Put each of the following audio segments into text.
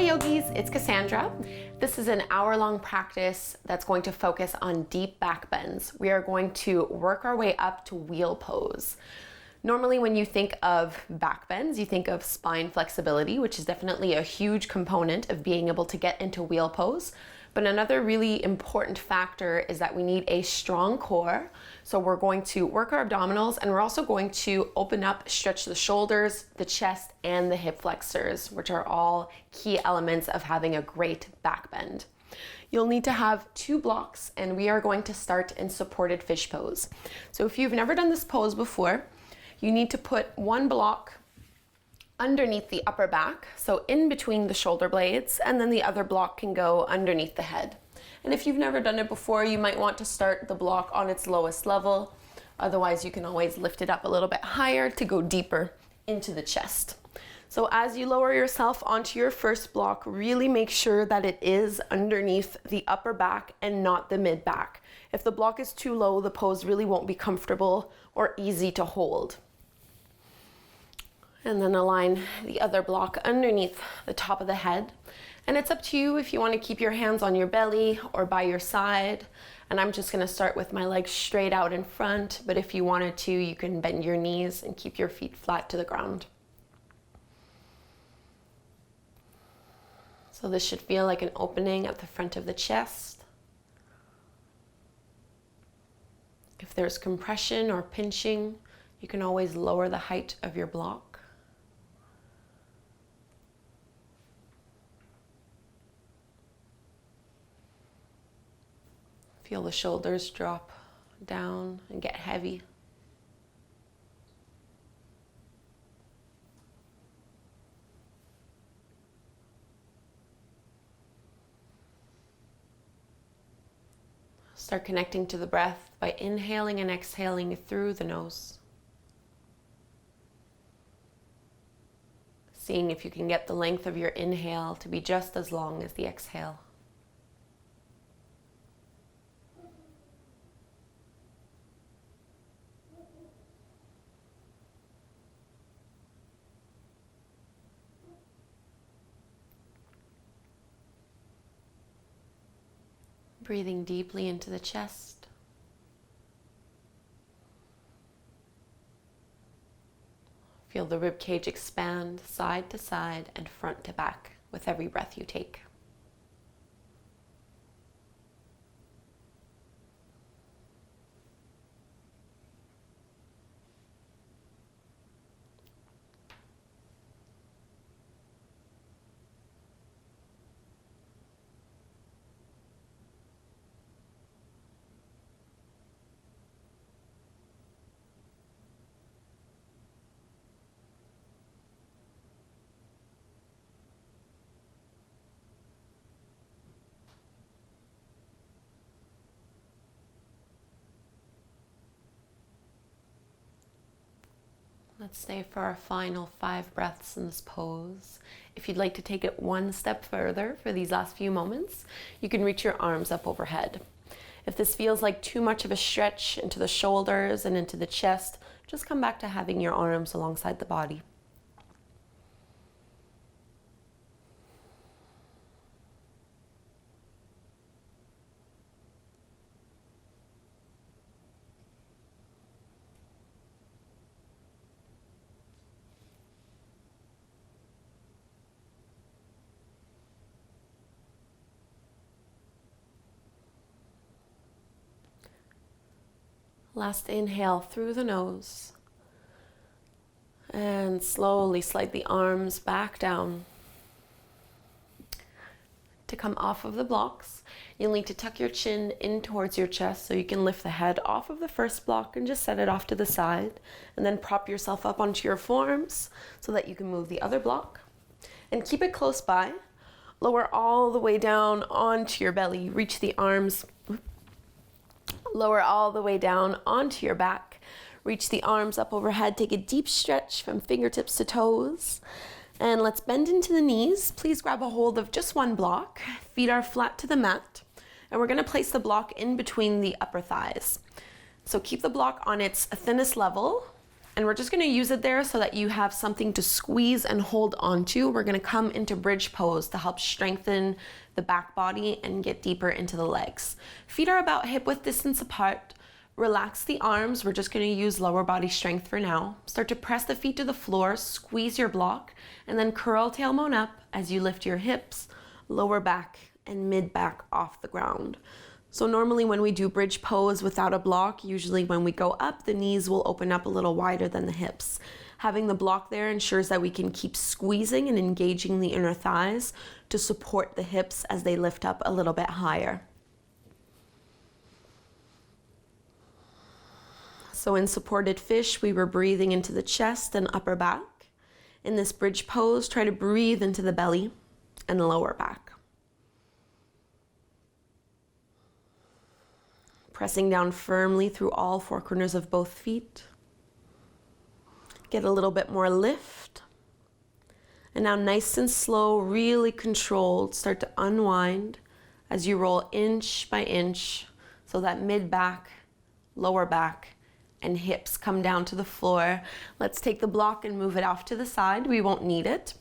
yogis, it's Cassandra. This is an hour-long practice that's going to focus on deep back bends. We are going to work our way up to wheel pose. Normally when you think of back bends, you think of spine flexibility, which is definitely a huge component of being able to get into wheel pose. But another really important factor is that we need a strong core. So we're going to work our abdominals, and we're also going to open up, stretch the shoulders, the chest, and the hip flexors, which are all key elements of having a great back bend. You'll need to have 2 blocks, and we are going to start in supported fish pose. So if you've never done this pose before, you need to put 1 block underneath the upper back, so in between the shoulder blades, and then the other block can go underneath the head. And if you've never done it before, you might want to start the block on its lowest level. Otherwise, you can always lift it up a little bit higher to go deeper into the chest. So as you lower yourself onto your first block, really make sure that it is underneath the upper back and not the mid back. If the block is too low, the pose really won't be comfortable or easy to hold. And then align the other block underneath the top of the head. And it's up to you if you want to keep your hands on your belly or by your side. And I'm just going to start with my legs straight out in front, but if you wanted to, you can bend your knees and keep your feet flat to the ground. So this should feel like an opening at the front of the chest. If there's compression or pinching, you can always lower the height of your block. Feel the shoulders drop down and get heavy. Start connecting to the breath by inhaling and exhaling through the nose. Seeing if you can get the length of your inhale to be just as long as the exhale. Breathing deeply into the chest. Feel the rib cage expand side to side and front to back with every breath you take. Let's stay for our final 5 breaths in this pose. If you'd like to take it one step further for these last few moments, you can reach your arms up overhead. If this feels like too much of a stretch into the shoulders and into the chest, just come back to having your arms alongside the body. Last inhale through the nose, and slowly slide the arms back down. To come off of the blocks, you'll need to tuck your chin in towards your chest so you can lift the head off of the first block and just set it off to the side, and then prop yourself up onto your forearms so that you can move the other block. And keep it close by. Lower all the way down onto your belly. Reach the arms. Lower all the way down onto your back. Reach the arms up overhead. Take a deep stretch from fingertips to toes. And let's bend into the knees. Please grab a hold of just 1 block. Feet are flat to the mat. And we're going to place the block in between the upper thighs. So keep the block on its thinnest level And we're just gonna use it there so that you have something to squeeze and hold onto. We're gonna come into bridge pose to help strengthen the back body and get deeper into the legs. Feet are about hip width distance apart. Relax the arms. We're just gonna use lower body strength for now. Start to press the feet to the floor, squeeze your block, and then curl tailbone up as you lift your hips, lower back, and mid back off the ground. So normally when we do bridge pose without a block, usually when we go up, the knees will open up a little wider than the hips. Having the block there ensures that we can keep squeezing and engaging the inner thighs to support the hips as they lift up a little bit higher. So in supported fish, we were breathing into the chest and upper back. In this bridge pose, try to breathe into the belly and lower back. Pressing down firmly through all four corners of both feet. Get a little bit more lift. And now nice and slow, really controlled, start to unwind as you roll inch by inch so that mid back, lower back, and hips come down to the floor. Let's take the block and move it off to the side. We won't need it.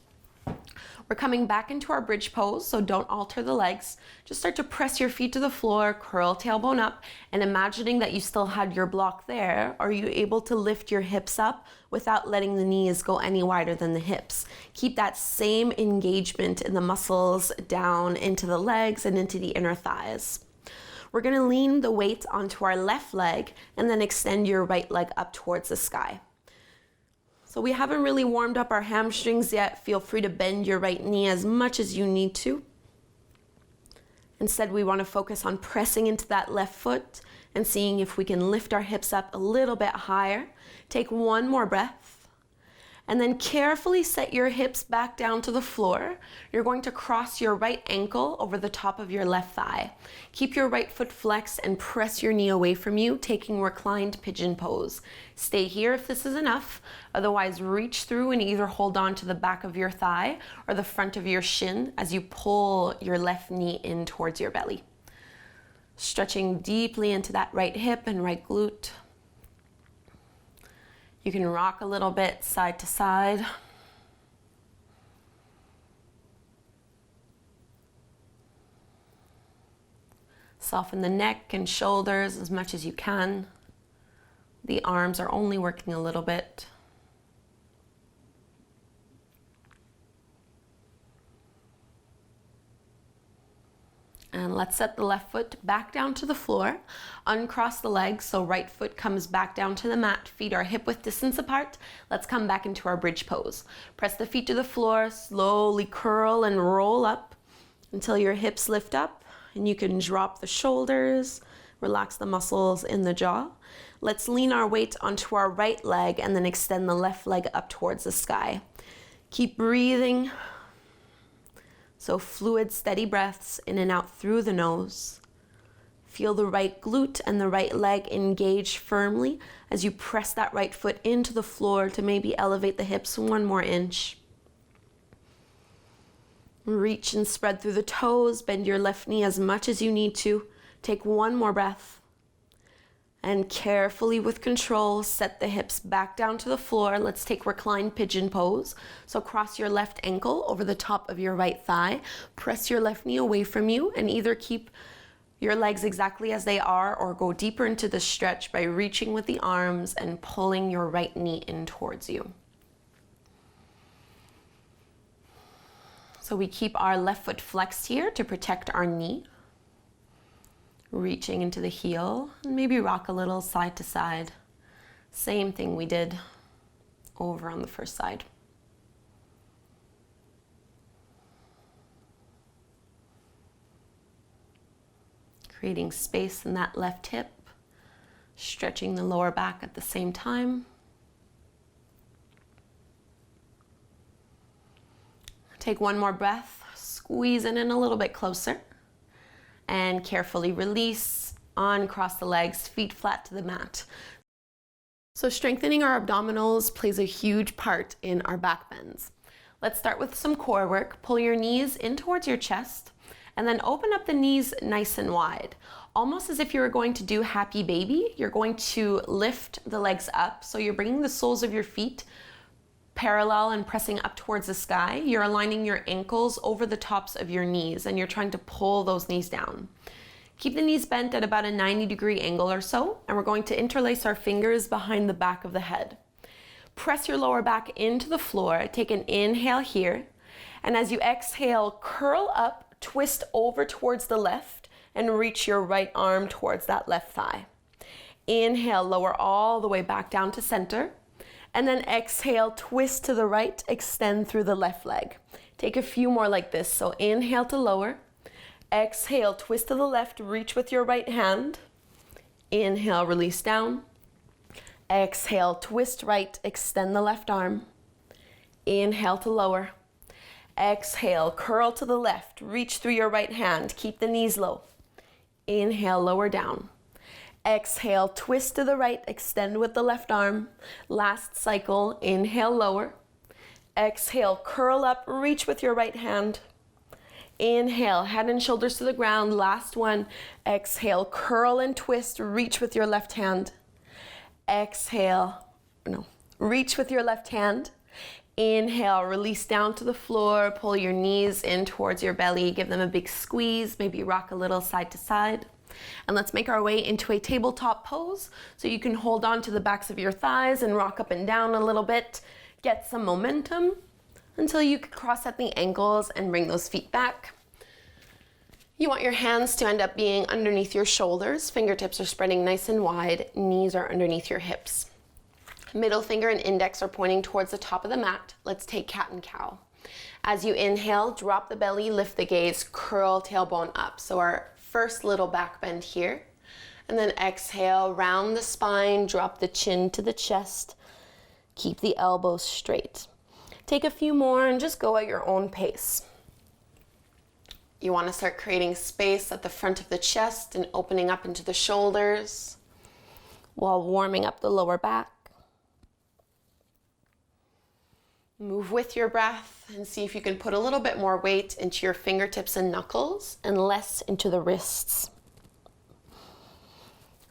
We're coming back into our bridge pose, so don't alter the legs. Just start to press your feet to the floor, curl tailbone up, and imagining that you still had your block there. Are you able to lift your hips up without letting the knees go any wider than the hips? Keep that same engagement in the muscles down into the legs and into the inner thighs. We're gonna lean the weight onto our left leg and then extend your right leg up towards the sky. So we haven't really warmed up our hamstrings yet. Feel free to bend your right knee as much as you need to. Instead, we want to focus on pressing into that left foot and seeing if we can lift our hips up a little bit higher. Take one more breath. And then carefully set your hips back down to the floor. You're going to cross your right ankle over the top of your left thigh. Keep your right foot flexed and press your knee away from you, taking reclined pigeon pose. Stay here if this is enough. Otherwise, reach through and either hold on to the back of your thigh or the front of your shin as you pull your left knee in towards your belly. Stretching deeply into that right hip and right glute. You can rock a little bit side to side. Soften the neck and shoulders as much as you can. The arms are only working a little bit. And let's set the left foot back down to the floor. Uncross the legs, so right foot comes back down to the mat. Feet are hip width distance apart. Let's come back into our bridge pose. Press the feet to the floor, slowly curl and roll up until your hips lift up. And you can drop the shoulders, relax the muscles in the jaw. Let's lean our weight onto our right leg and then extend the left leg up towards the sky. Keep breathing. So fluid, steady breaths in and out through the nose. Feel the right glute and the right leg engage firmly as you press that right foot into the floor to maybe elevate the hips one more inch. Reach and spread through the toes, bend your left knee as much as you need to. Take one more breath. And carefully with control, set the hips back down to the floor. Let's take reclined pigeon pose. So cross your left ankle over the top of your right thigh. Press your left knee away from you and either keep your legs exactly as they are or go deeper into the stretch by reaching with the arms and pulling your right knee in towards you. So we keep our left foot flexed here to protect our knee. Reaching into the heel, and maybe rock a little side to side. Same thing we did over on the first side. Creating space in that left hip, stretching the lower back at the same time. Take one more breath, squeeze it in a little bit closer. And carefully release, uncross the legs, feet flat to the mat. So strengthening our abdominals plays a huge part in our back bends. Let's start with some core work. Pull your knees in towards your chest And then open up the knees nice and wide. Almost as if you were going to do happy baby, you're going to lift the legs up. So you're bringing the soles of your feet parallel and pressing up towards the sky. You're aligning your ankles over the tops of your knees and you're trying to pull those knees down. Keep the knees bent at about a 90-degree angle or so, and we're going to interlace our fingers behind the back of the head. Press your lower back into the floor. Take an inhale here, and as you exhale, curl up, twist over towards the left, and reach your right arm towards that left thigh. Inhale, lower all the way back down to center. And then exhale, twist to the right, extend through the left leg. Take a few more like this. So inhale to lower. Exhale, twist to the left, reach with your right hand. Inhale, release down. Exhale, twist right, extend the left arm. Inhale to lower. Exhale, curl to the left, reach through your right hand. Keep the knees low. Inhale, lower down. Exhale, twist to the right, extend with the left arm. Last cycle, inhale, lower. Exhale, curl up, reach with your right hand. Inhale, head and shoulders to the ground. Last one. Exhale, curl and twist, reach with your left hand. Exhale, reach with your left hand. Inhale, release down to the floor, pull your knees in towards your belly, give them a big squeeze, maybe rock a little side to side. And let's make our way into a tabletop pose. So you can hold on to the backs of your thighs and rock up and down a little bit. Get some momentum until you can cross at the ankles and bring those feet back. You want your hands to end up being underneath your shoulders. Fingertips are spreading nice and wide. Knees are underneath your hips. Middle finger and index are pointing towards the top of the mat. Let's take cat and cow. As you inhale, drop the belly, lift the gaze, curl tailbone up. So our first little back bend here, and then exhale, round the spine, drop the chin to the chest, keep the elbows straight. Take a few more and just go at your own pace. You want to start creating space at the front of the chest and opening up into the shoulders while warming up the lower back. Move with your breath and see if you can put a little bit more weight into your fingertips and knuckles and less into the wrists.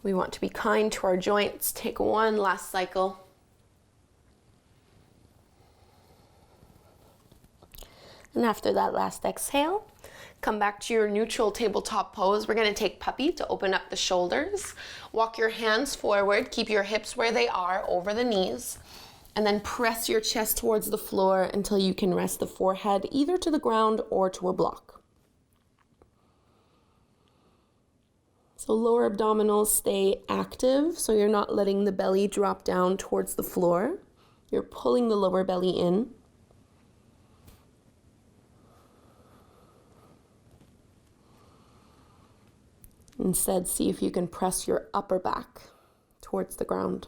We want to be kind to our joints. Take one last cycle. And after that last exhale, come back to your neutral tabletop pose. We're going to take puppy to open up the shoulders. Walk your hands forward. Keep your hips where they are over the knees. And then press your chest towards the floor until you can rest the forehead either to the ground or to a block. So lower abdominals stay active, so you're not letting the belly drop down towards the floor. You're pulling the lower belly in. Instead, see if you can press your upper back towards the ground.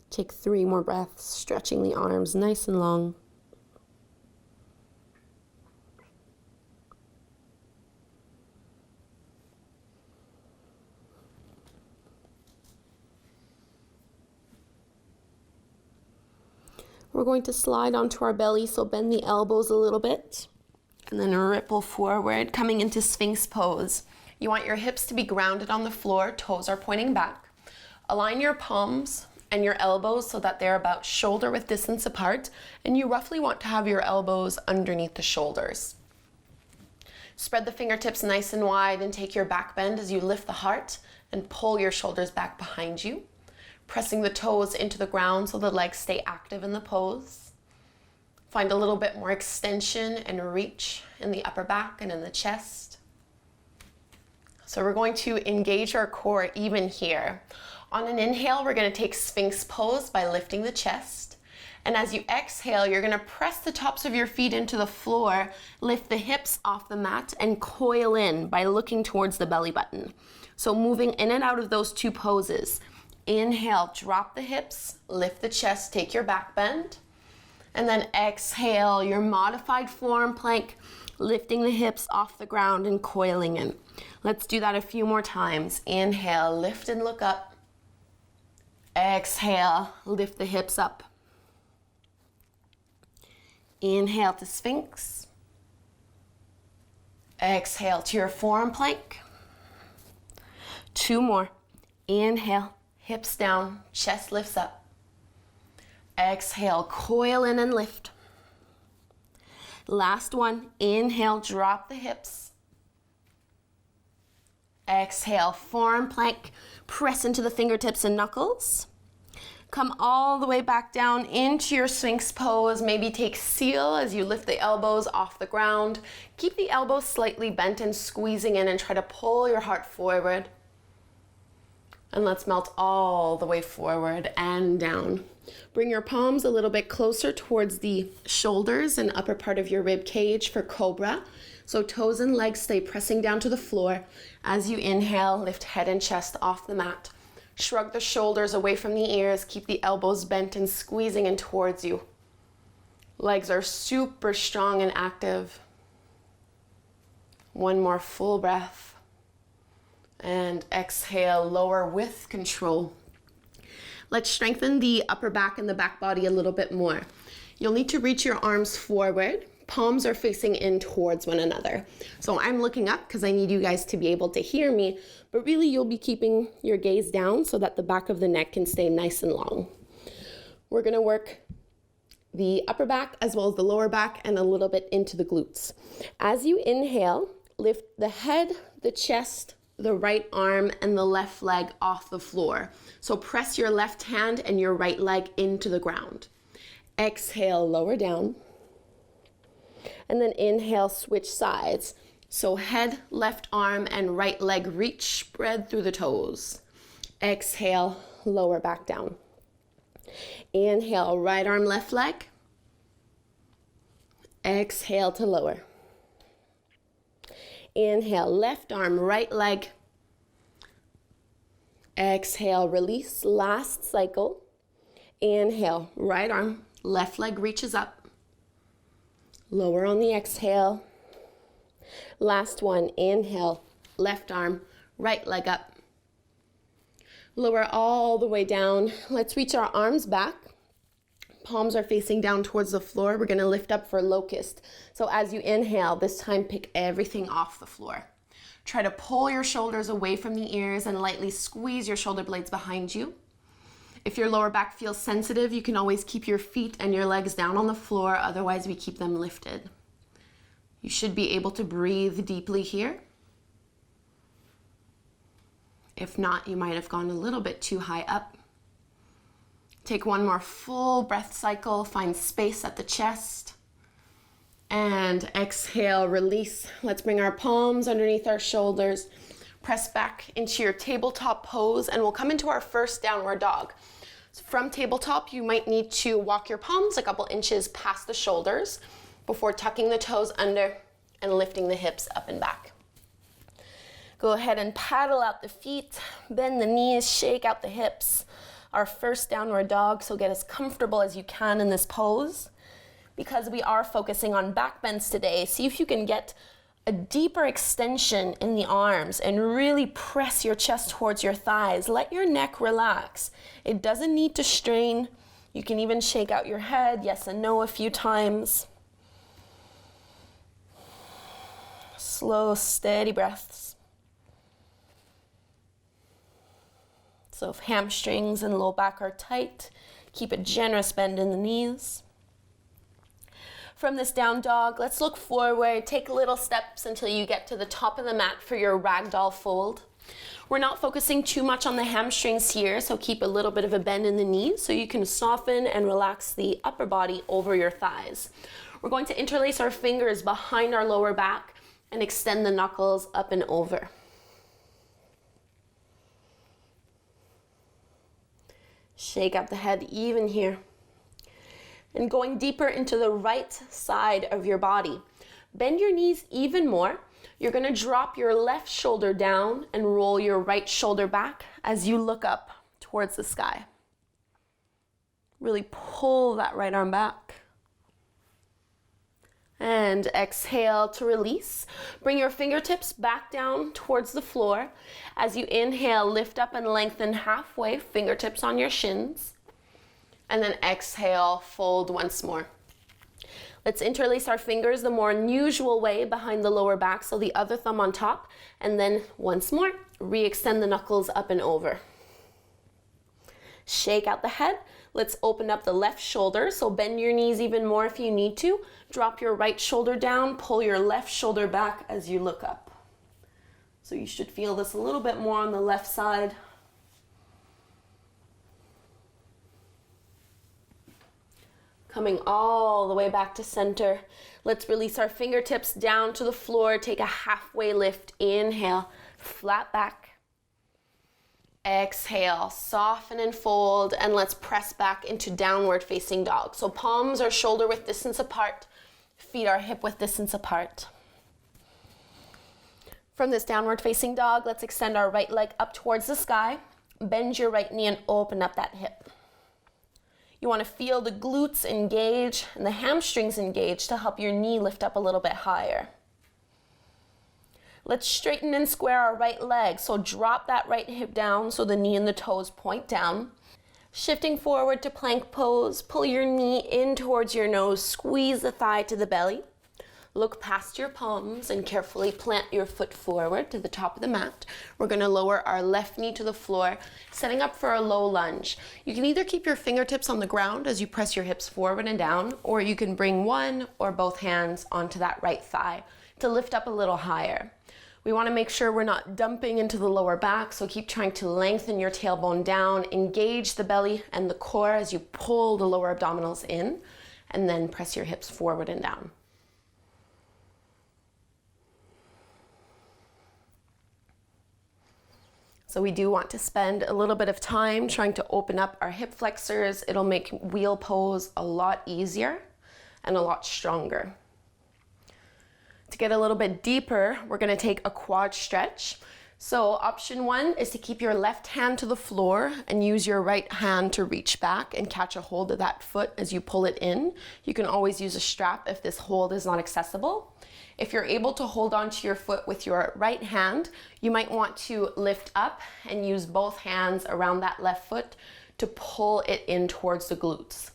Take 3 more breaths, stretching the arms nice and long. We're going to slide onto our belly, so bend the elbows a little bit, and then ripple forward, coming into Sphinx Pose. You want your hips to be grounded on the floor, toes are pointing back. Align your palms and your elbows so that they're about shoulder width distance apart, and you roughly want to have your elbows underneath the shoulders. Spread the fingertips nice and wide and take your back bend as you lift the heart and pull your shoulders back behind you, pressing the toes into the ground so the legs stay active in the pose. Find a little bit more extension and reach in the upper back and in the chest. So we're going to engage our core even here. On an inhale, we're going to take Sphinx Pose by lifting the chest. And as you exhale, you're going to press the tops of your feet into the floor, lift the hips off the mat, and coil in by looking towards the belly button. So moving in and out of those 2 poses. Inhale, drop the hips, lift the chest, take your back bend. And then exhale, your modified forearm plank, lifting the hips off the ground and coiling in. Let's do that a few more times. Inhale, lift and look up. Exhale, lift the hips up. Inhale to Sphinx. Exhale to your forearm plank. 2 more. Inhale, hips down, chest lifts up. Exhale, coil in and lift. Last one. Inhale, drop the hips. Exhale, forearm plank. Press into the fingertips and knuckles. Come all the way back down into your Sphinx pose. Maybe take seal as you lift the elbows off the ground. Keep the elbows slightly bent and squeezing in, and try to pull your heart forward. And let's melt all the way forward and down. Bring your palms a little bit closer towards the shoulders and upper part of your rib cage for cobra. So toes and legs stay pressing down to the floor. As you inhale, lift head and chest off the mat. Shrug the shoulders away from the ears. Keep the elbows bent and squeezing in towards you. Legs are super strong and active. One more full breath. And exhale, lower with control. Let's strengthen the upper back and the back body a little bit more. You'll need to reach your arms forward. Palms are facing in towards one another. So I'm looking up because I need you guys to be able to hear me, but really you'll be keeping your gaze down so that the back of the neck can stay nice and long. We're gonna work the upper back as well as the lower back and a little bit into the glutes. As you inhale, lift the head, the chest, the right arm, and the left leg off the floor. So press your left hand and your right leg into the ground. Exhale, lower down. And then inhale, switch sides. So head, left arm, and right leg reach, spread through the toes. Exhale, lower back down. Inhale, right arm, left leg. Exhale to lower. Inhale, left arm, right leg. Exhale, release, last cycle. Inhale, right arm, left leg reaches up. Lower on the exhale. Last one, inhale, left arm, right leg up. Lower all the way down. Let's reach our arms back. Palms are facing down towards the floor. We're gonna lift up for Locust. So as you inhale, this time pick everything off the floor. Try to pull your shoulders away from the ears and lightly squeeze your shoulder blades behind you. If your lower back feels sensitive, you can always keep your feet and your legs down on the floor. Otherwise, we keep them lifted. You should be able to breathe deeply here. If not, you might have gone a little bit too high up. Take one more full breath cycle. Find space at the chest. And exhale, release. Let's bring our palms underneath our shoulders. Press back into your tabletop pose, and we'll come into our first downward dog. So from tabletop, you might need to walk your palms a couple inches past the shoulders before tucking the toes under and lifting the hips up and back. Go ahead and paddle out the feet, bend the knees, shake out the hips. Our first downward dog, so get as comfortable as you can in this pose. Because we are focusing on back bends today, see if you can get a deeper extension in the arms and really press your chest towards your thighs. Let your neck relax. It doesn't need to strain. You can even shake out your head, yes and no, a few times. Slow, steady breaths. So if hamstrings and low back are tight, keep a generous bend in the knees. From this down dog, let's look forward, take little steps until you get to the top of the mat for your ragdoll fold. We're not focusing too much on the hamstrings here, so keep a little bit of a bend in the knees so you can soften and relax the upper body over your thighs. We're going to interlace our fingers behind our lower back and extend the knuckles up and over. Shake out the head even here. And going deeper into the right side of your body. Bend your knees even more. You're gonna drop your left shoulder down and roll your right shoulder back as you look up towards the sky. Really pull that right arm back. And exhale to release. Bring your fingertips back down towards the floor. As you inhale, lift up and lengthen halfway, fingertips on your shins. And then exhale, fold once more. Let's interlace our fingers the more unusual way behind the lower back, so the other thumb on top, and then once more, re-extend the knuckles up and over. Shake out the head. Let's open up the left shoulder, so bend your knees even more if you need to. Drop your right shoulder down, pull your left shoulder back as you look up. So you should feel this a little bit more on the left side. Coming all the way back to center. Let's release our fingertips down to the floor. Take a halfway lift. Inhale, flat back. Exhale, soften and fold, and let's press back into downward facing dog. So palms are shoulder width distance apart, feet are hip width distance apart. From this downward facing dog, let's extend our right leg up towards the sky. Bend your right knee and open up that hip. You want to feel the glutes engage and the hamstrings engage to help your knee lift up a little bit higher. Let's straighten and square our right leg. So drop that right hip down so the knee and the toes point down. Shifting forward to plank pose, pull your knee in towards your nose, squeeze the thigh to the belly. Look past your palms and carefully plant your foot forward to the top of the mat. We're going to lower our left knee to the floor, setting up for a low lunge. You can either keep your fingertips on the ground as you press your hips forward and down, or you can bring one or both hands onto that right thigh to lift up a little higher. We want to make sure we're not dumping into the lower back, so keep trying to lengthen your tailbone down, engage the belly and the core as you pull the lower abdominals in, and then press your hips forward and down. So we do want to spend a little bit of time trying to open up our hip flexors. It'll make wheel pose a lot easier and a lot stronger. To get a little bit deeper, we're going to take a quad stretch. So option one is to keep your left hand to the floor and use your right hand to reach back and catch a hold of that foot as you pull it in. You can always use a strap if this hold is not accessible. If you're able to hold onto your foot with your right hand, you might want to lift up and use both hands around that left foot to pull it in towards the glutes.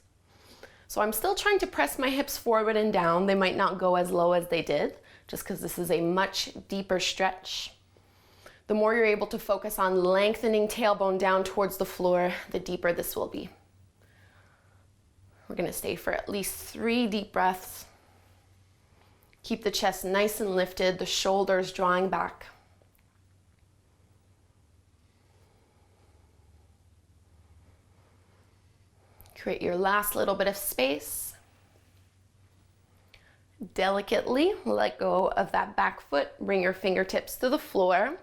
So I'm still trying to press my hips forward and down. They might not go as low as they did, just because this is a much deeper stretch. The more you're able to focus on lengthening tailbone down towards the floor, the deeper this will be. We're going to stay for at least 3 deep breaths. Keep the chest nice and lifted, the shoulders drawing back. Create your last little bit of space. Delicately let go of that back foot. Bring your fingertips to the floor.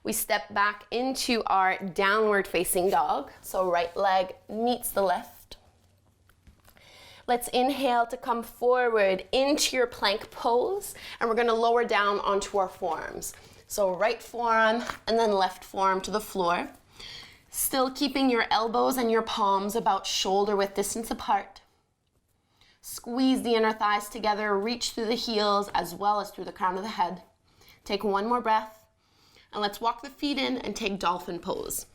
We step back into our downward facing dog. So right leg meets the left. Let's inhale to come forward into your plank pose, and we're going to lower down onto our forearms. So right forearm and then left forearm to the floor. Still keeping your elbows and your palms about shoulder width distance apart. Squeeze the inner thighs together, reach through the heels as well as through the crown of the head. Take one more breath, and let's walk the feet in and take Dolphin Pose.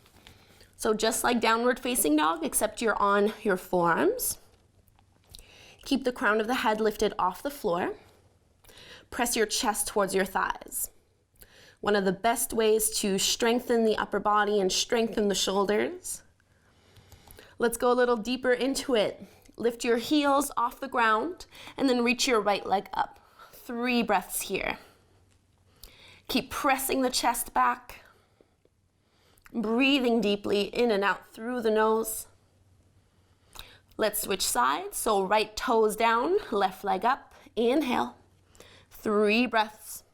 So just like downward facing dog, except you're on your forearms. Keep the crown of the head lifted off the floor. Press your chest towards your thighs. One of the best ways to strengthen the upper body and strengthen the shoulders. Let's go a little deeper into it. Lift your heels off the ground and then reach your right leg up. 3 breaths here. Keep pressing the chest back. Breathing deeply in and out through the nose. Let's switch sides. So right toes down, left leg up. Inhale. 3 breaths.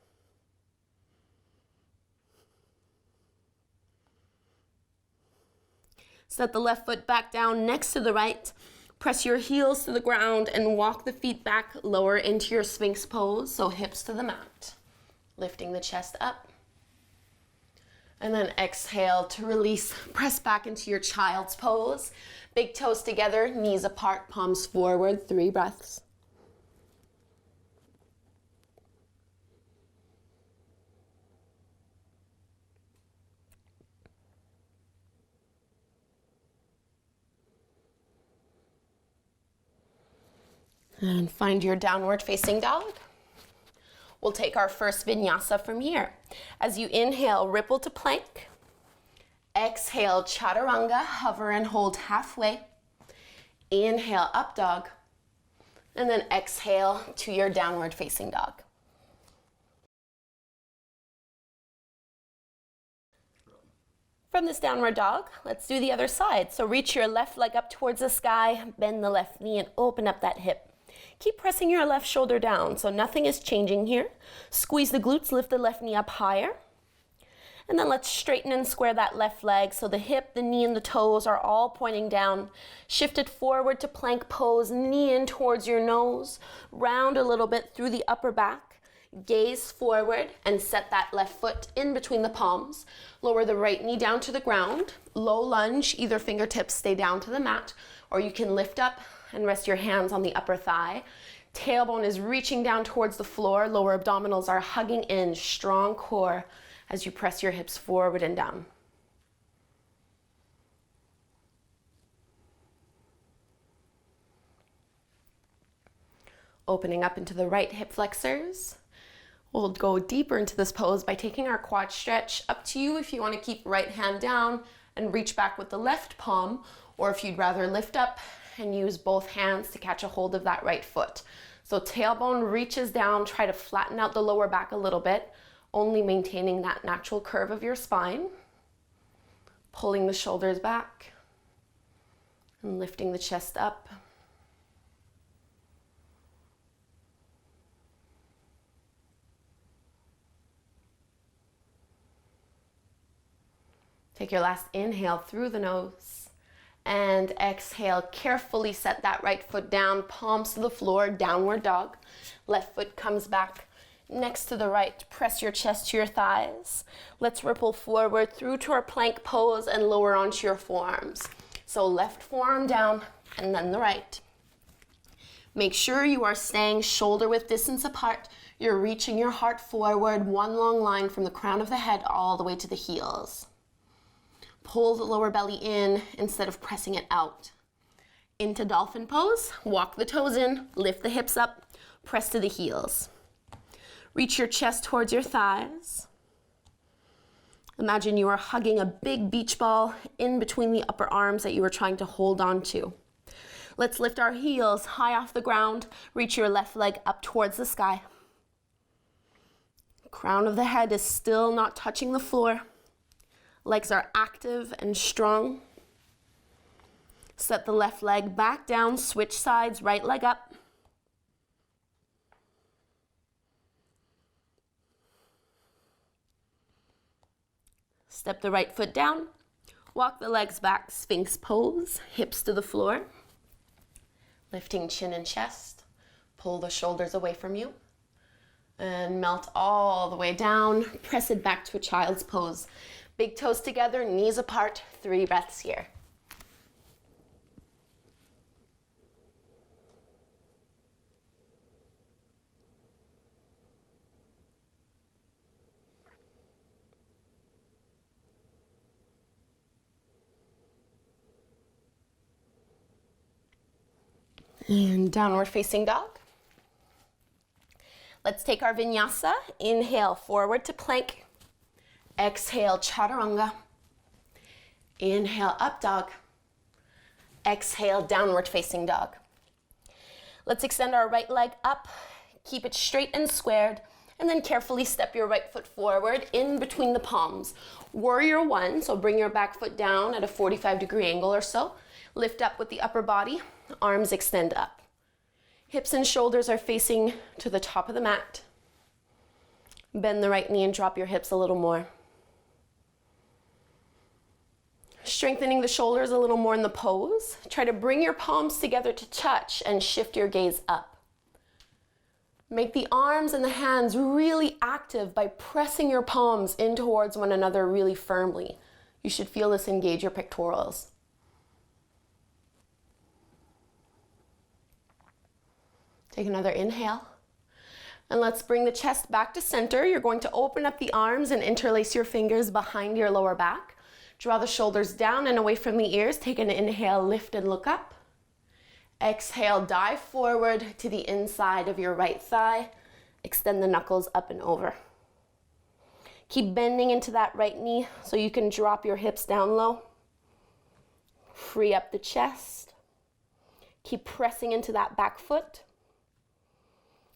Set the left foot back down next to the right. Press your heels to the ground and walk the feet back lower into your Sphinx Pose. So hips to the mat. Lifting the chest up. And then exhale to release. Press back into your Child's Pose. Big toes together, knees apart, palms forward. 3 breaths. And find your downward facing dog. We'll take our first vinyasa from here. As you inhale, ripple to plank. Exhale, chaturanga, hover and hold halfway. Inhale, up dog. And then exhale to your downward facing dog. From this downward dog, let's do the other side. So reach your left leg up towards the sky, bend the left knee and open up that hip. Keep pressing your left shoulder down, so nothing is changing here. Squeeze the glutes, lift the left knee up higher. And then let's straighten and square that left leg so the hip, the knee, and the toes are all pointing down. Shift it forward to plank pose, knee in towards your nose. Round a little bit through the upper back. Gaze forward and set that left foot in between the palms. Lower the right knee down to the ground. Low lunge, either fingertips stay down to the mat, or you can lift up and rest your hands on the upper thigh. Tailbone is reaching down towards the floor. Lower abdominals are hugging in, strong core as you press your hips forward and down. Opening up into the right hip flexors. We'll go deeper into this pose by taking our quad stretch. Up to you if you want to keep right hand down and reach back with the left palm, or if you'd rather lift up and use both hands to catch a hold of that right foot. So tailbone reaches down, try to flatten out the lower back a little bit, only maintaining that natural curve of your spine. Pulling the shoulders back and lifting the chest up. Take your last inhale through the nose and exhale. Carefully set that right foot down, palms to the floor, downward dog. Left foot comes back next to the right. Press your chest to your thighs. Let's ripple forward through to our plank pose and lower onto your forearms. So left forearm down and then the right. Make sure you are staying shoulder width distance apart. You're reaching your heart forward, one long line from the crown of the head all the way to the heels. Pull the lower belly in instead of pressing it out. Into Dolphin Pose, walk the toes in, lift the hips up, press to the heels. Reach your chest towards your thighs. Imagine you are hugging a big beach ball in between the upper arms that you are trying to hold on to. Let's lift our heels high off the ground, reach your left leg up towards the sky. Crown of the head is still not touching the floor. Legs are active and strong. Set the left leg back down, switch sides, right leg up. Step the right foot down, walk the legs back, Sphinx Pose, hips to the floor. Lifting chin and chest, pull the shoulders away from you. And melt all the way down, press it back to a child's pose. Big toes together, knees apart, 3 breaths here. And downward facing dog. Let's take our vinyasa. Inhale, forward to plank. Exhale, chaturanga. Inhale, up dog. Exhale, downward facing dog. Let's extend our right leg up. Keep it straight and squared. And then carefully step your right foot forward in between the palms. Warrior 1, so bring your back foot down at a 45-degree angle or so. Lift up with the upper body. Arms extend up. Hips and shoulders are facing to the top of the mat. Bend the right knee and drop your hips a little more. Strengthening the shoulders a little more in the pose. Try to bring your palms together to touch and shift your gaze up. Make the arms and the hands really active by pressing your palms in towards one another really firmly. You should feel this engage your pectorals. Take another inhale. And let's bring the chest back to center. You're going to open up the arms and interlace your fingers behind your lower back. Draw the shoulders down and away from the ears. Take an inhale, lift and look up. Exhale, dive forward to the inside of your right thigh. Extend the knuckles up and over. Keep bending into that right knee so you can drop your hips down low. Free up the chest. Keep pressing into that back foot.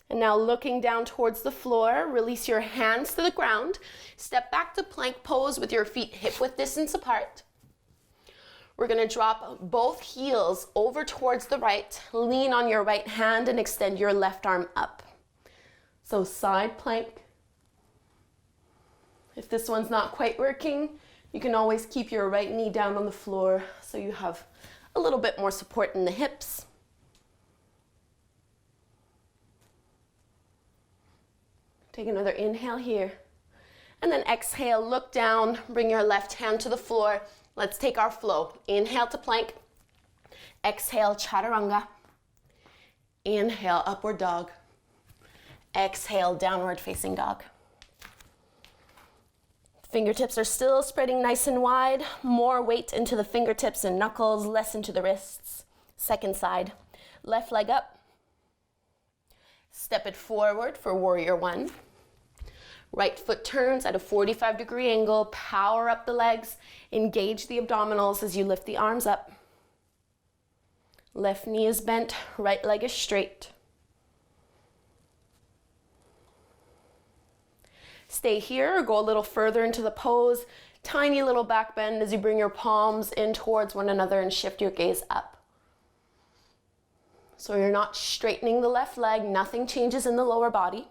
And now looking down towards the floor, release your hands to the ground. Step back to plank pose with your feet hip width distance apart. We're gonna drop both heels over towards the right, lean on your right hand and extend your left arm up. So side plank. If this one's not quite working, you can always keep your right knee down on the floor so you have a little bit more support in the hips. Take another inhale here. And then exhale, look down, bring your left hand to the floor. Let's take our flow. Inhale to plank. Exhale, chaturanga. Inhale, upward dog. Exhale, downward facing dog. Fingertips are still spreading nice and wide. More weight into the fingertips and knuckles, less into the wrists. Second side. Left leg up. Step it forward for warrior one. Right foot turns at a 45-degree angle. Power up the legs. Engage the abdominals as you lift the arms up. Left knee is bent. Right leg is straight. Stay here or go a little further into the pose. Tiny little back bend as you bring your palms in towards one another and shift your gaze up. So you're not straightening the left leg, nothing changes in the lower body.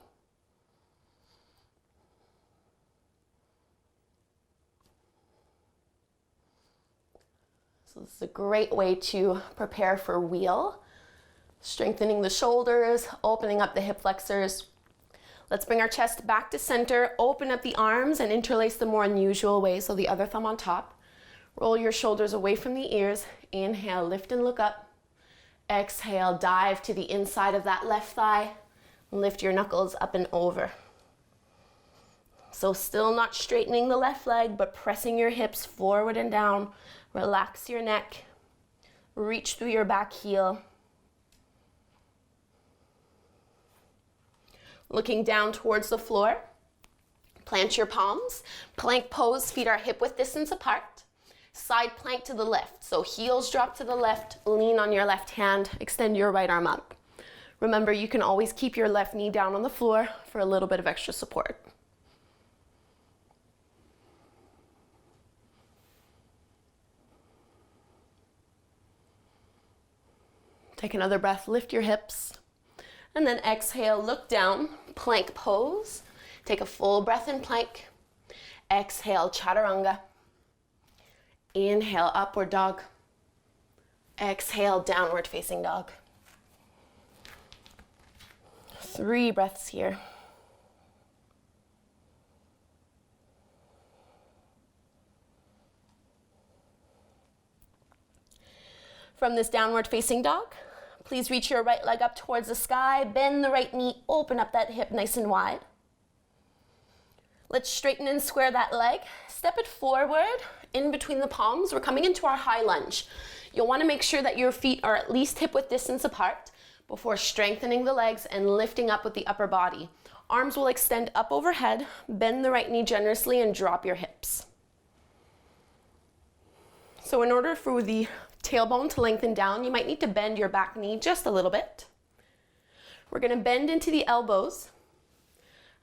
So this is a great way to prepare for wheel. Strengthening the shoulders, opening up the hip flexors. Let's bring our chest back to center, open up the arms and interlace the more unusual way, so the other thumb on top. Roll your shoulders away from the ears. Inhale, lift and look up. Exhale, dive to the inside of that left thigh. Lift your knuckles up and over. So still not straightening the left leg, but pressing your hips forward and down. Relax your neck. Reach through your back heel. Looking down towards the floor. Plant your palms. Plank pose, feet are hip width distance apart. Side plank to the left. So heels drop to the left, lean on your left hand, extend your right arm up. Remember, you can always keep your left knee down on the floor for a little bit of extra support. Take another breath, lift your hips. And then exhale, look down, plank pose. Take a full breath in plank. Exhale, chaturanga. Inhale, upward dog. Exhale, downward facing dog. 3 breaths here. From this downward facing dog, please reach your right leg up towards the sky, bend the right knee, open up that hip nice and wide. Let's straighten and square that leg. Step it forward in between the palms. We're coming into our high lunge. You'll want to make sure that your feet are at least hip width distance apart before strengthening the legs and lifting up with the upper body. Arms will extend up overhead, bend the right knee generously and drop your hips. So in order for the tailbone to lengthen down, you might need to bend your back knee just a little bit. We're going to bend into the elbows.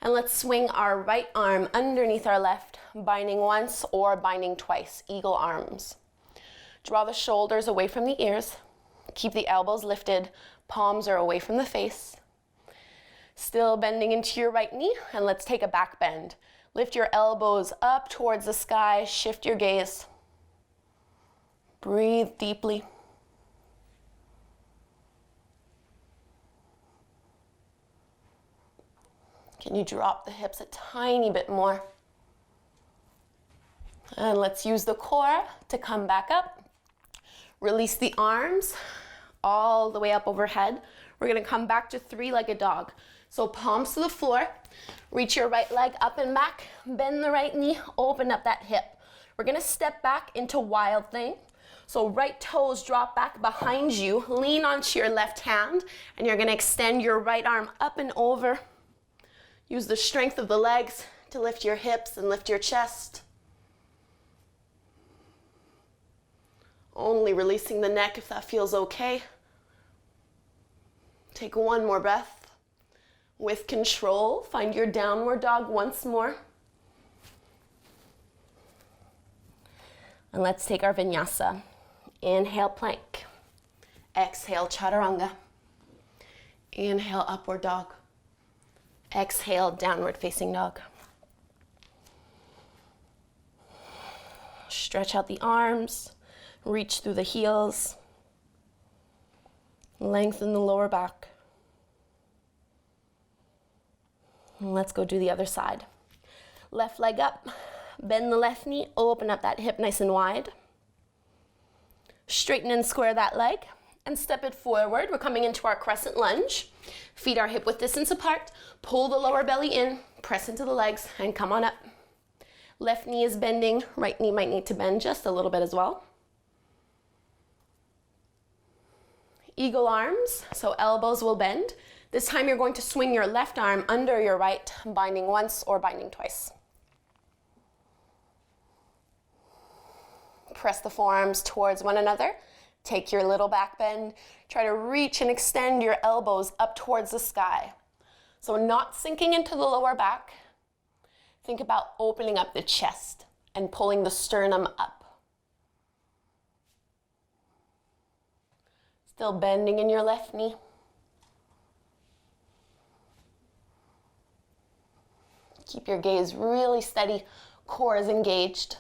And let's swing our right arm underneath our left, binding once or binding twice, eagle arms. Draw the shoulders away from the ears. Keep the elbows lifted, palms are away from the face. Still bending into your right knee, and let's take a back bend. Lift your elbows up towards the sky, shift your gaze. Breathe deeply. Can you drop the hips a tiny bit more? And let's use the core to come back up. Release the arms all the way up overhead. We're gonna come back to 3-legged dog. So palms to the floor, reach your right leg up and back, bend the right knee, open up that hip. We're gonna step back into wild thing. So right toes drop back behind you, lean onto your left hand, and you're gonna extend your right arm up and over. Use the strength of the legs to lift your hips and lift your chest. Only releasing the neck if that feels okay. Take one more breath. With control, find your downward dog once more. And let's take our vinyasa. Inhale, plank. Exhale, chaturanga. Inhale, upward dog. Exhale, downward facing dog. Stretch out the arms, reach through the heels. Lengthen the lower back. And let's go do the other side. Left leg up, bend the left knee, open up that hip nice and wide. Straighten and square that leg and step it forward. We're coming into our crescent lunge. Feet are hip width distance apart. Pull the lower belly in, press into the legs, and come on up. Left knee is bending, right knee might need to bend just a little bit as well. Eagle arms, so elbows will bend. This time you're going to swing your left arm under your right, binding once or binding twice. Press the forearms towards one another. Take your little back bend. Try to reach and extend your elbows up towards the sky. So not sinking into the lower back. Think about opening up the chest and pulling the sternum up. Still bending in your left knee. Keep your gaze really steady. Core is engaged.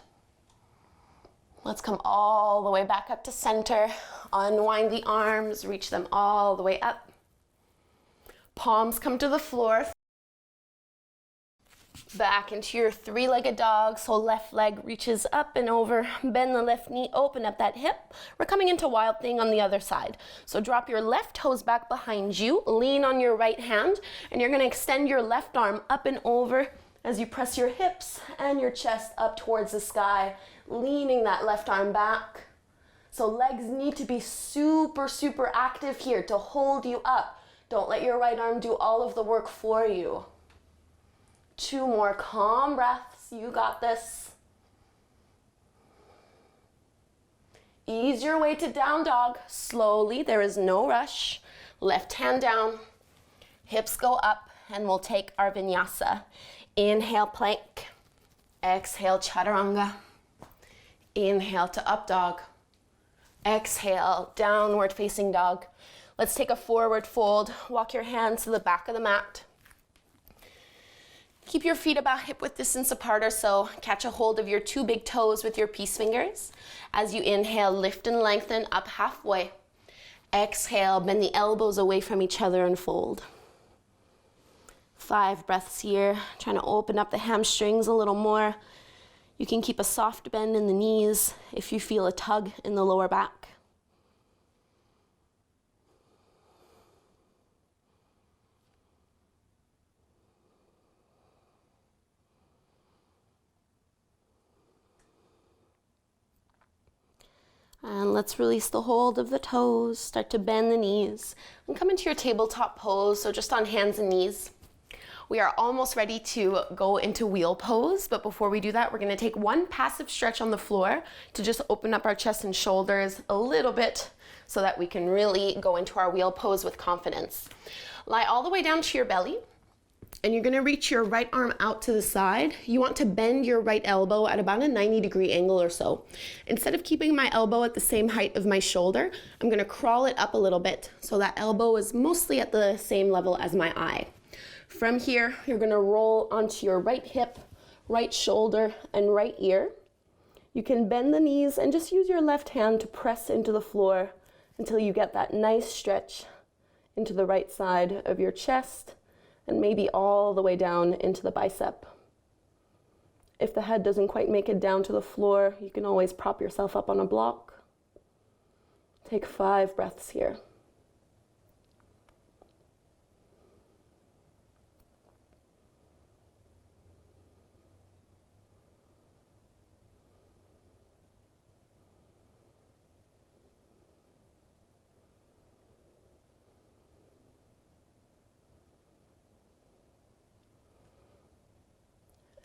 Let's come all the way back up to center. Unwind the arms, reach them all the way up. Palms come to the floor. Back into your three-legged dog, so left leg reaches up and over. Bend the left knee, open up that hip. We're coming into wild thing on the other side. So drop your left toes back behind you, lean on your right hand, and you're gonna extend your left arm up and over as you press your hips and your chest up towards the sky, leaning that left arm back. So legs need to be super, super active here to hold you up. Don't let your right arm do all of the work for you. 2 more calm breaths. You got this. Ease your way to down dog. Slowly, there is no rush. Left hand down. Hips go up, and we'll take our vinyasa. Inhale, plank. Exhale, chaturanga. Inhale to up dog. Exhale, downward facing dog. Let's take a forward fold. Walk your hands to the back of the mat. Keep your feet about hip width distance apart or so. Catch a hold of your 2 big toes with your peace fingers. As you inhale, lift and lengthen up halfway. Exhale, bend the elbows away from each other and fold. 5 breaths here, trying to open up the hamstrings a little more. You can keep a soft bend in the knees if you feel a tug in the lower back. And let's release the hold of the toes, start to bend the knees, and come into your tabletop pose, so just on hands and knees. We are almost ready to go into wheel pose, but before we do that, we're gonna take one passive stretch on the floor to just open up our chest and shoulders a little bit so that we can really go into our wheel pose with confidence. Lie all the way down to your belly, and you're gonna reach your right arm out to the side. You want to bend your right elbow at about a 90-degree angle or so. Instead of keeping my elbow at the same height of my shoulder, I'm gonna crawl it up a little bit so that elbow is mostly at the same level as my eye. From here, you're gonna roll onto your right hip, right shoulder, and right ear. You can bend the knees and just use your left hand to press into the floor until you get that nice stretch into the right side of your chest and maybe all the way down into the bicep. If the head doesn't quite make it down to the floor, you can always prop yourself up on a block. Take 5 breaths here.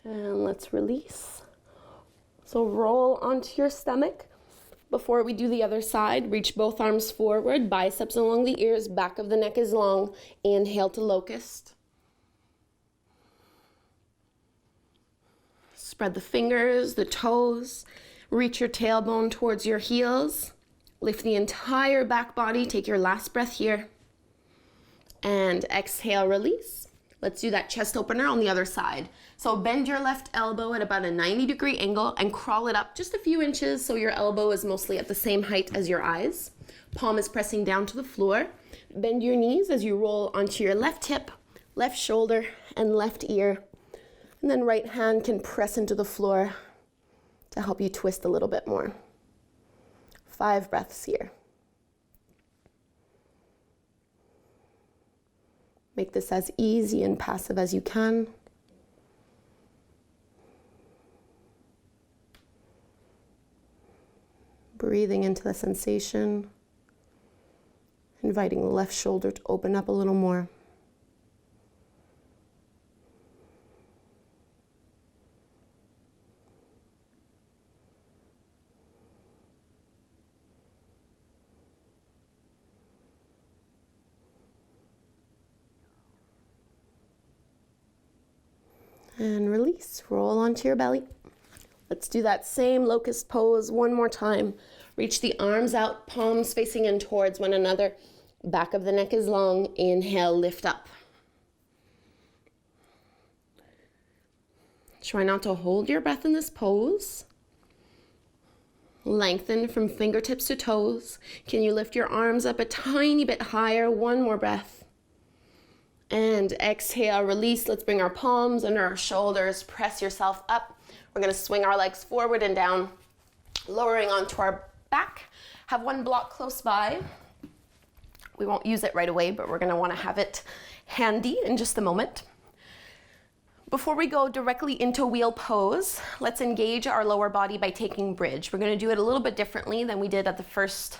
And let's release. So roll onto your stomach. Before we do the other side, reach both arms forward, biceps along the ears, back of the neck is long. Inhale to locust. Spread the fingers, the toes. Reach your tailbone towards your heels. Lift the entire back body. Take your last breath here. And exhale, release. Let's do that chest opener on the other side. So bend your left elbow at about a 90-degree angle and crawl it up just a few inches so your elbow is mostly at the same height as your eyes. Palm is pressing down to the floor. Bend your knees as you roll onto your left hip, left shoulder, and left ear. And then right hand can press into the floor to help you twist a little bit more. 5 breaths here. Make this as easy and passive as you can. Breathing into the sensation, inviting the left shoulder to open up a little more. And release, roll onto your belly. Let's do that same locust pose one more time. Reach the arms out, palms facing in towards one another. Back of the neck is long. Inhale, lift up. Try not to hold your breath in this pose. Lengthen from fingertips to toes. Can you lift your arms up a tiny bit higher? One more breath. And exhale, release. Let's bring our palms under our shoulders. Press yourself up. We're going to swing our legs forward and down, lowering onto our back. Have one block close by. We won't use it right away, but we're going to want to have it handy in just a moment. Before we go directly into wheel pose, let's engage our lower body by taking bridge. We're going to do it a little bit differently than we did at the first,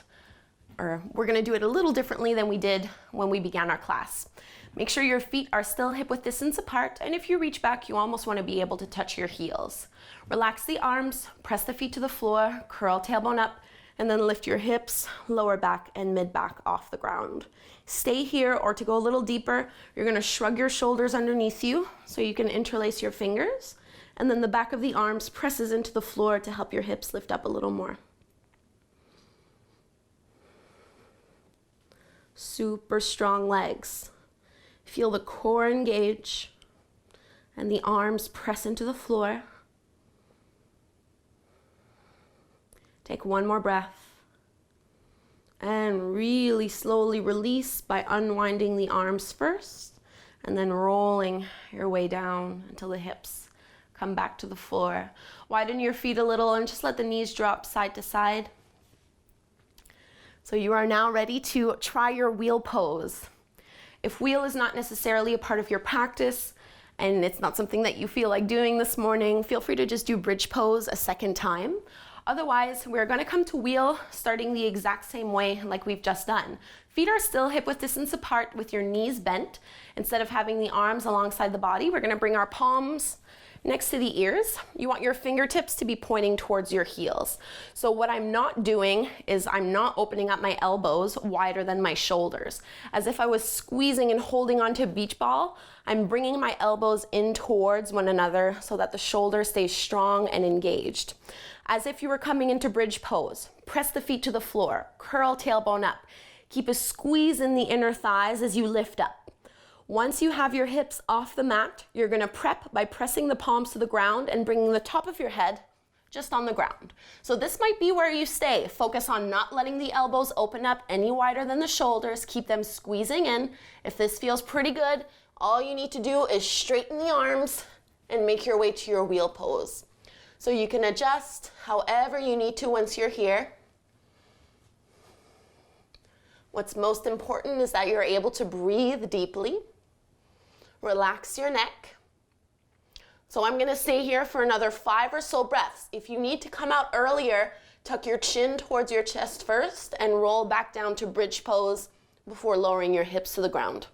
or we're going to do it a little differently than we did when we began our class. Make sure your feet are still hip-width distance apart, and if you reach back, you almost want to be able to touch your heels. Relax the arms, press the feet to the floor, curl tailbone up, and then lift your hips, lower back, and mid-back off the ground. Stay here, or to go a little deeper, you're going to shrug your shoulders underneath you so you can interlace your fingers, and then the back of the arms presses into the floor to help your hips lift up a little more. Super strong legs. Feel the core engage and the arms press into the floor. Take one more breath and really slowly release by unwinding the arms first and then rolling your way down until the hips come back to the floor. Widen your feet a little and just let the knees drop side to side. So you are now ready to try your wheel pose. If wheel is not necessarily a part of your practice and it's not something that you feel like doing this morning, feel free to just do bridge pose a second time. Otherwise, we're going to come to wheel starting the exact same way like we've just done. Feet are still hip-width distance apart with your knees bent. Instead of having the arms alongside the body, we're going to bring our palms next to the ears. You want your fingertips to be pointing towards your heels. So what I'm not doing is I'm not opening up my elbows wider than my shoulders. As if I was squeezing and holding onto a beach ball, I'm bringing my elbows in towards one another so that the shoulder stays strong and engaged. As if you were coming into bridge pose, press the feet to the floor, curl tailbone up. Keep a squeeze in the inner thighs as you lift up. Once you have your hips off the mat, you're going to prep by pressing the palms to the ground and bringing the top of your head just on the ground. So this might be where you stay. Focus on not letting the elbows open up any wider than the shoulders. Keep them squeezing in. If this feels pretty good, all you need to do is straighten the arms and make your way to your wheel pose. So you can adjust however you need to once you're here. What's most important is that you're able to breathe deeply. Relax your neck. So I'm going to stay here for another 5 or so breaths. If you need to come out earlier, tuck your chin towards your chest first and roll back down to bridge pose before lowering your hips to the ground.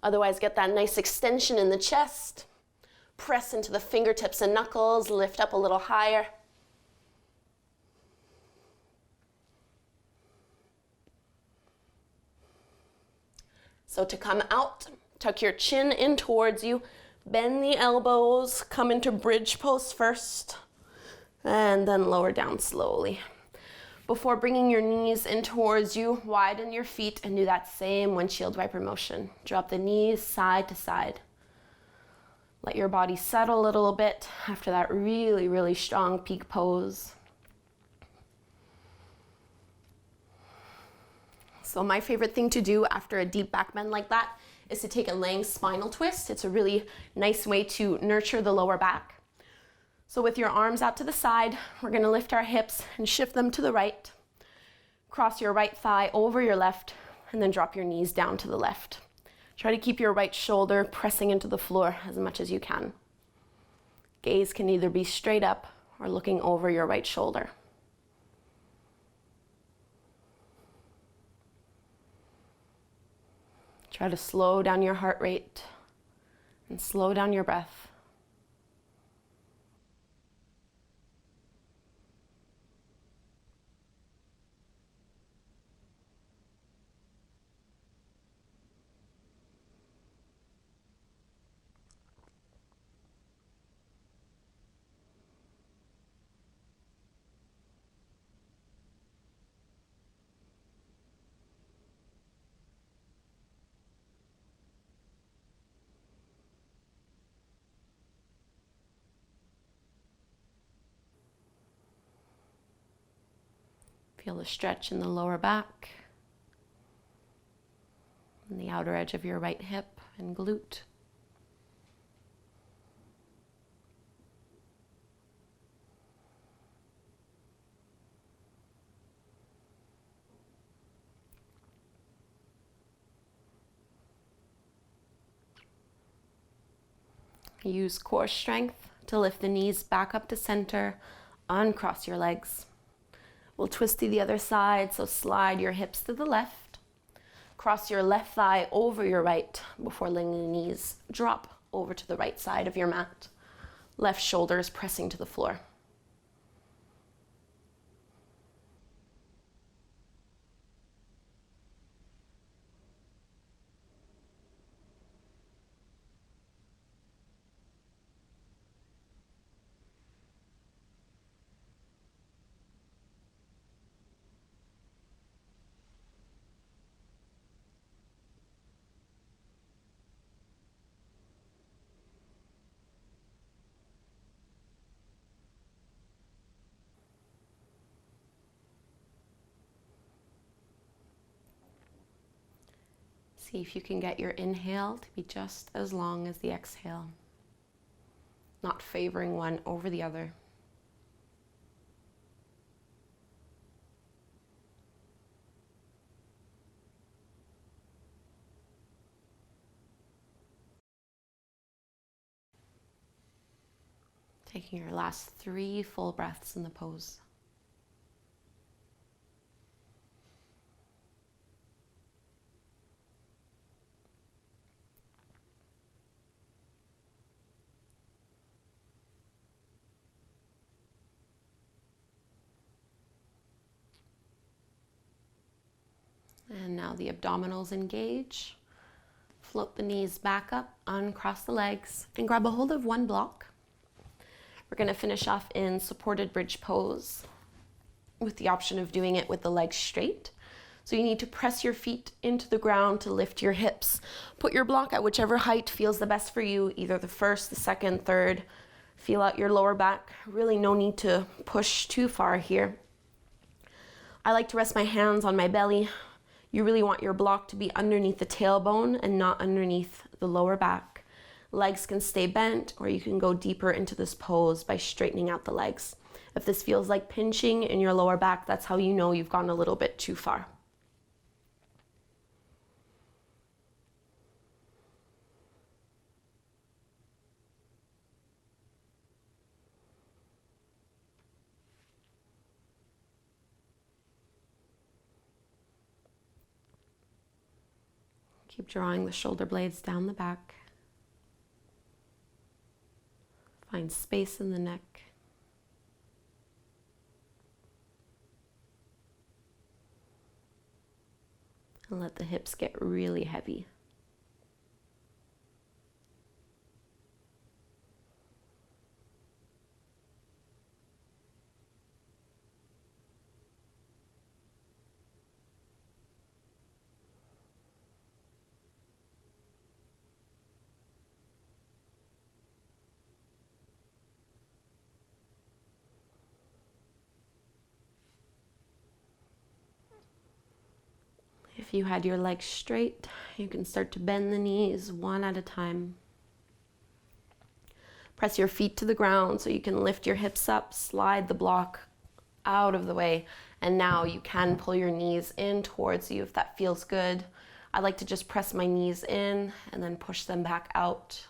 Otherwise, get that nice extension in the chest. Press into the fingertips and knuckles, lift up a little higher. So to come out, tuck your chin in towards you, bend the elbows, come into bridge pose first, and then lower down slowly. Before bringing your knees in towards you, widen your feet and do that same windshield wiper motion. Drop the knees side to side. Let your body settle a little bit after that really, really strong peak pose. So my favorite thing to do after a deep back bend like that is to take a laying spinal twist. It's a really nice way to nurture the lower back. So with your arms out to the side, we're gonna lift our hips and shift them to the right. Cross your right thigh over your left, and then drop your knees down to the left. Try to keep your right shoulder pressing into the floor as much as you can. Gaze can either be straight up or looking over your right shoulder. Try to slow down your heart rate and slow down your breath. Feel the stretch in the lower back and the outer edge of your right hip and glute. Use core strength to lift the knees back up to center, uncross your legs. We'll twist to the other side, so slide your hips to the left. Cross your left thigh over your right before letting the knees drop over to the right side of your mat. Left shoulder is pressing to the floor. See if you can get your inhale to be just as long as the exhale, not favoring one over the other. Taking your last 3 full breaths in the pose. And now the abdominals engage. Float the knees back up, uncross the legs, and grab a hold of one block. We're going to finish off in supported bridge pose with the option of doing it with the legs straight. So you need to press your feet into the ground to lift your hips. Put your block at whichever height feels the best for you, either the first, the second, third. Feel out your lower back. Really no need to push too far here. I like to rest my hands on my belly. You really want your block to be underneath the tailbone and not underneath the lower back. Legs can stay bent, or you can go deeper into this pose by straightening out the legs. If this feels like pinching in your lower back, that's how you know you've gone a little bit too far. Keep drawing the shoulder blades down the back. Find space in the neck. And let the hips get really heavy. If you had your legs straight, you can start to bend the knees one at a time. Press your feet to the ground so you can lift your hips up, slide the block out of the way, and now you can pull your knees in towards you if that feels good. I like to just press my knees in and then push them back out.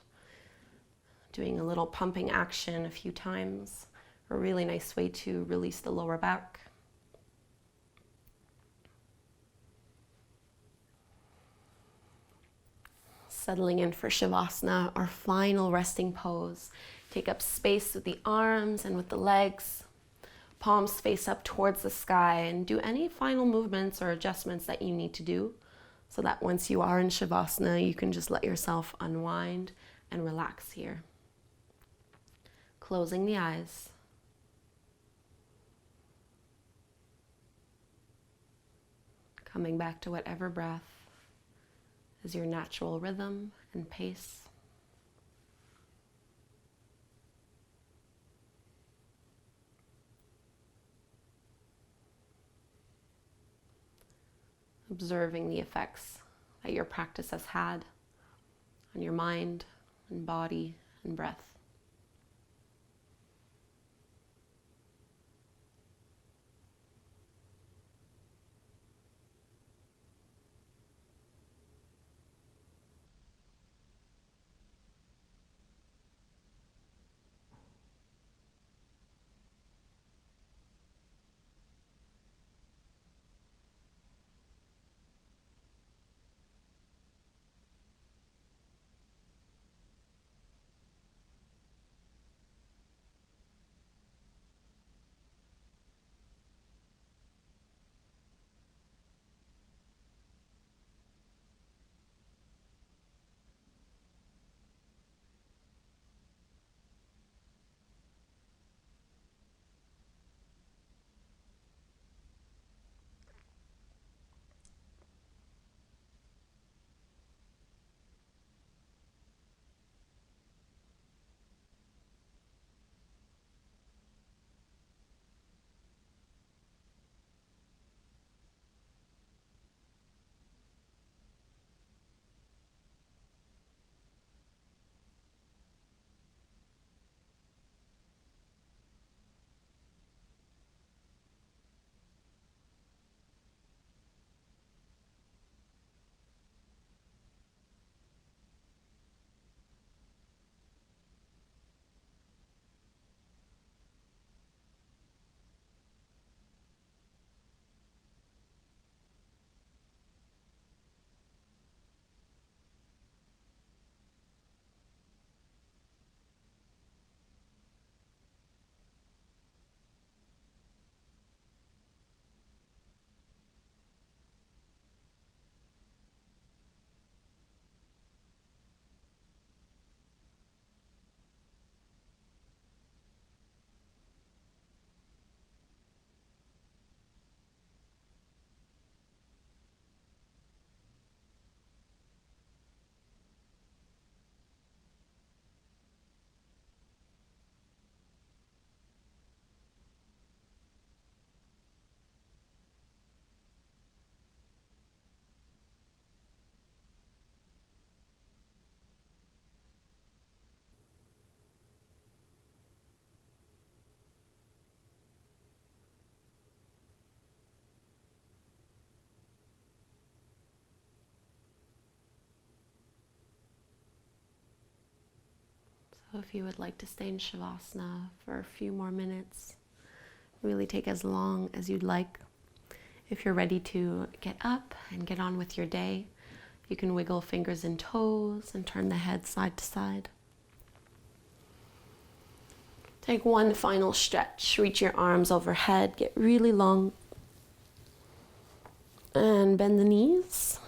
Doing a little pumping action a few times. A really nice way to release the lower back. Settling in for Shavasana, our final resting pose. Take up space with the arms and with the legs. Palms face up towards the sky, and do any final movements or adjustments that you need to do so that once you are in Shavasana, you can just let yourself unwind and relax here. Closing the eyes. Coming back to whatever breath is your natural rhythm and pace. Observing the effects that your practice has had on your mind and body and breath. So if you would like to stay in Shavasana for a few more minutes, really take as long as you'd like. If you're ready to get up and get on with your day, you can wiggle fingers and toes and turn the head side to side. Take one final stretch. Reach your arms overhead, get really long. And bend the knees.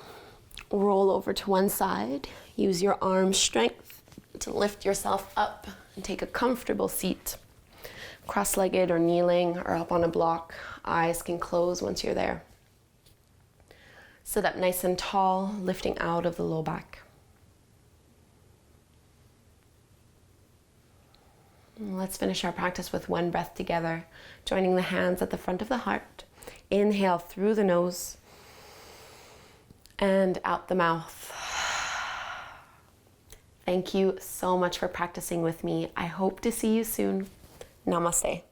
Roll over to one side. Use your arm strength to lift yourself up and take a comfortable seat. Cross-legged or kneeling or up on a block. Eyes can close once you're there. Sit up nice and tall, lifting out of the low back. Let's finish our practice with one breath together, joining the hands at the front of the heart. Inhale through the nose and out the mouth. Thank you so much for practicing with me. I hope to see you soon. Namaste.